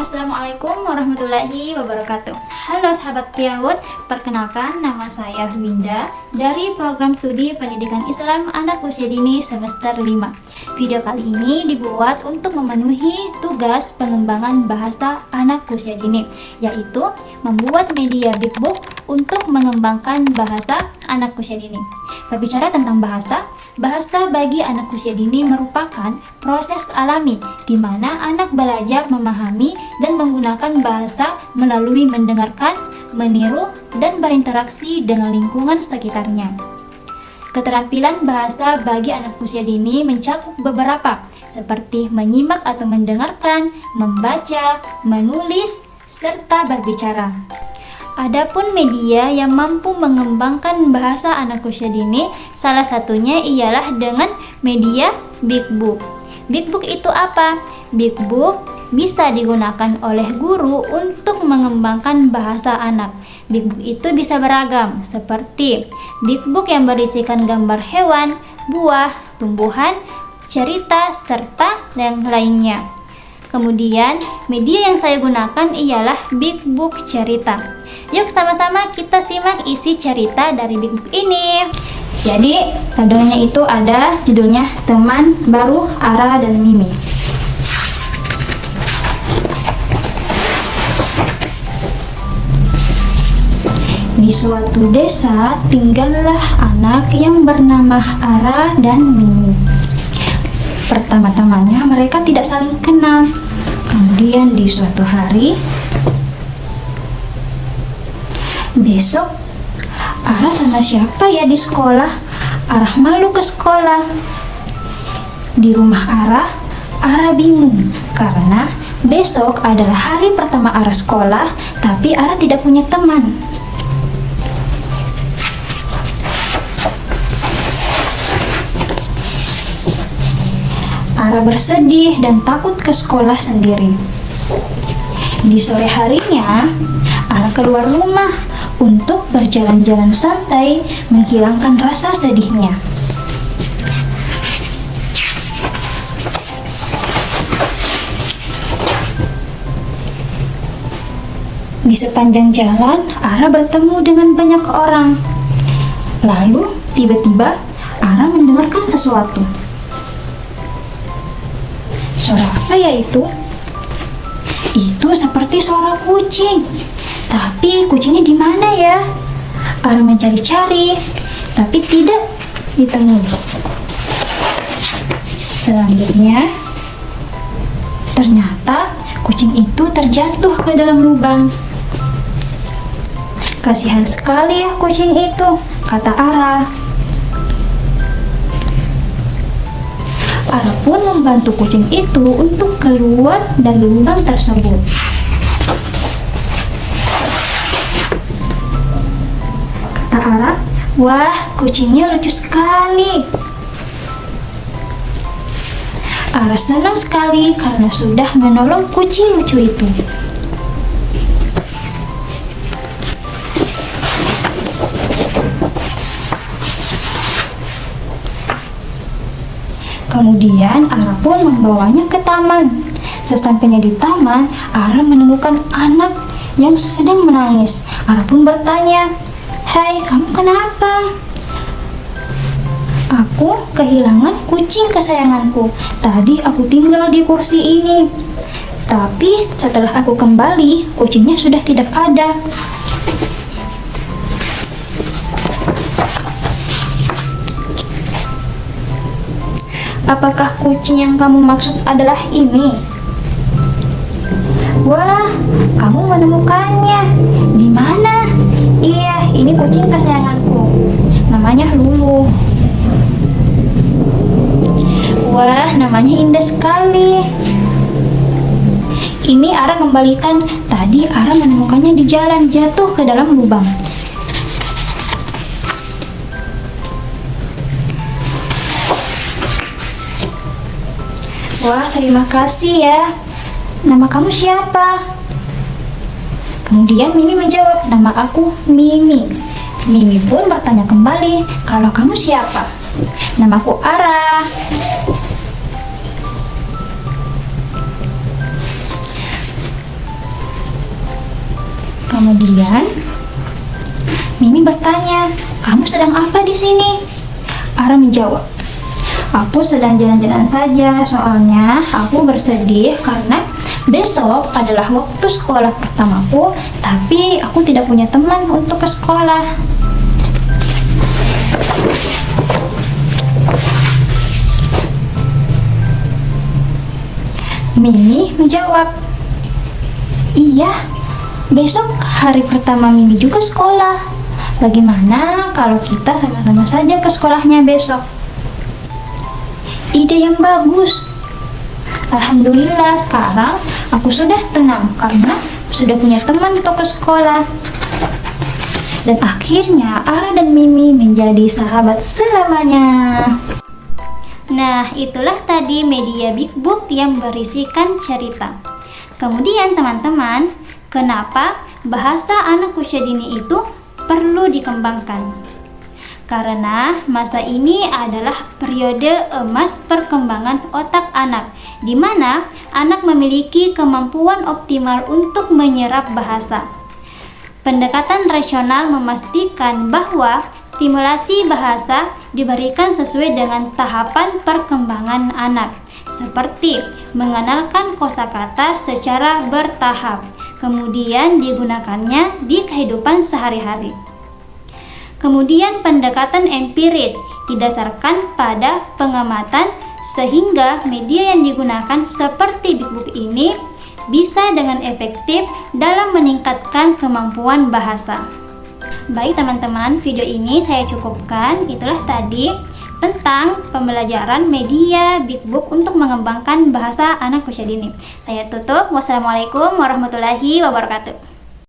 Assalamualaikum warahmatullahi wabarakatuh. Halo sahabat PIAWOD, perkenalkan nama saya Winda dari program studi pendidikan Islam anak usia dini semester 5. Video kali ini dibuat untuk memenuhi tugas pengembangan bahasa anak usia dini, yaitu membuat media Big Book untuk mengembangkan bahasa anak usia dini. Berbicara tentang bahasa bagi anak usia dini merupakan proses alami di mana anak belajar memahami dan menggunakan bahasa melalui mendengarkan, meniru, dan berinteraksi dengan lingkungan sekitarnya. Keterampilan bahasa bagi anak usia dini mencakup beberapa, seperti menyimak atau mendengarkan, membaca, menulis, serta berbicara. Adapun media yang mampu mengembangkan bahasa anak usia dini, salah satunya ialah dengan media Big Book. Big Book itu apa? Big Book bisa digunakan oleh guru untuk mengembangkan bahasa anak. Big Book itu bisa beragam, seperti Big Book yang berisikan gambar hewan, buah, tumbuhan, cerita, serta yang lainnya. Kemudian, media yang saya gunakan ialah Big Book cerita. Yuk sama-sama kita simak isi cerita dari Big Book ini. Jadi, dongengnya itu ada judulnya Teman Baru Ara dan Mimi. Di suatu desa tinggallah anak yang bernama Ara dan Mimi. Pertama-tamanya mereka tidak saling kenal. Kemudian di suatu hari, besok Ara sama siapa ya di sekolah? Ara malu ke sekolah. Di rumah Ara bingung karena besok adalah hari pertama Ara sekolah, tapi Ara tidak punya teman. Ara bersedih dan takut ke sekolah sendiri. Di sore harinya, Ara keluar rumah untuk berjalan-jalan santai menghilangkan rasa sedihnya. Di sepanjang jalan, Ara bertemu dengan banyak orang. Lalu, tiba-tiba Ara mendengarkan sesuatu. Suara apa ya itu? Itu seperti suara kucing. Tapi kucingnya di mana ya? Ara mencari-cari, tapi tidak ditemui. Selanjutnya, ternyata kucing itu terjatuh ke dalam lubang. Kasihan sekali ya kucing itu, kata Ara. Ara pun membantu kucing itu untuk keluar dari lubang tersebut. Kata Ara, "Wah, kucingnya lucu sekali." Ara senang sekali karena sudah menolong kucing lucu itu. Kemudian Ara pun membawanya ke taman. Sesampainya di taman, Ara menemukan anak yang sedang menangis. Ara pun bertanya, "Hai, kamu kenapa?" "Aku kehilangan kucing kesayanganku. Tadi aku tinggal di kursi ini. Tapi setelah aku kembali, kucingnya sudah tidak ada." "Apakah kucing yang kamu maksud adalah ini?" "Wah, kamu menemukannya. Di mana?" "Iya, ini kucing kesayanganku. Namanya Lulu." "Wah, namanya indah sekali." Ini Ara kembalikan. Tadi Ara menemukannya di jalan, jatuh ke dalam lubang. "Wah, terima kasih ya. Nama kamu siapa?" Kemudian Mimi menjawab, "Nama aku Mimi." Mimi pun bertanya kembali, "Kalau kamu siapa?" "Namaku Ara." Kemudian Mimi bertanya, "Kamu sedang apa di sini?" Ara menjawab, "Aku sedang jalan-jalan saja, soalnya aku bersedih karena besok adalah waktu sekolah pertamaku, tapi aku tidak punya teman untuk ke sekolah." Mimi menjawab, "Iya, besok hari pertama Mimi juga sekolah. Bagaimana kalau kita sama-sama saja ke sekolahnya besok?" Ide yang bagus. Alhamdulillah, sekarang aku sudah tenang karena sudah punya teman untuk ke sekolah. Dan akhirnya Ara dan Mimi menjadi sahabat selamanya. Nah, itulah tadi media Big Book yang berisikan cerita. Kemudian teman-teman, kenapa bahasa anak usia dini itu perlu dikembangkan? Karena masa ini adalah periode emas perkembangan otak anak, di mana anak memiliki kemampuan optimal untuk menyerap bahasa. Pendekatan rasional memastikan bahwa stimulasi bahasa diberikan sesuai dengan tahapan perkembangan anak, seperti mengenalkan kosakata secara bertahap, kemudian digunakannya di kehidupan sehari-hari. Kemudian pendekatan empiris didasarkan pada pengamatan, sehingga media yang digunakan seperti Big Book ini bisa dengan efektif dalam meningkatkan kemampuan bahasa. Baik teman-teman, video ini saya cukupkan. Itulah tadi tentang pembelajaran media Big Book untuk mengembangkan bahasa anak usia dini. Saya tutup. Wassalamualaikum warahmatullahi wabarakatuh.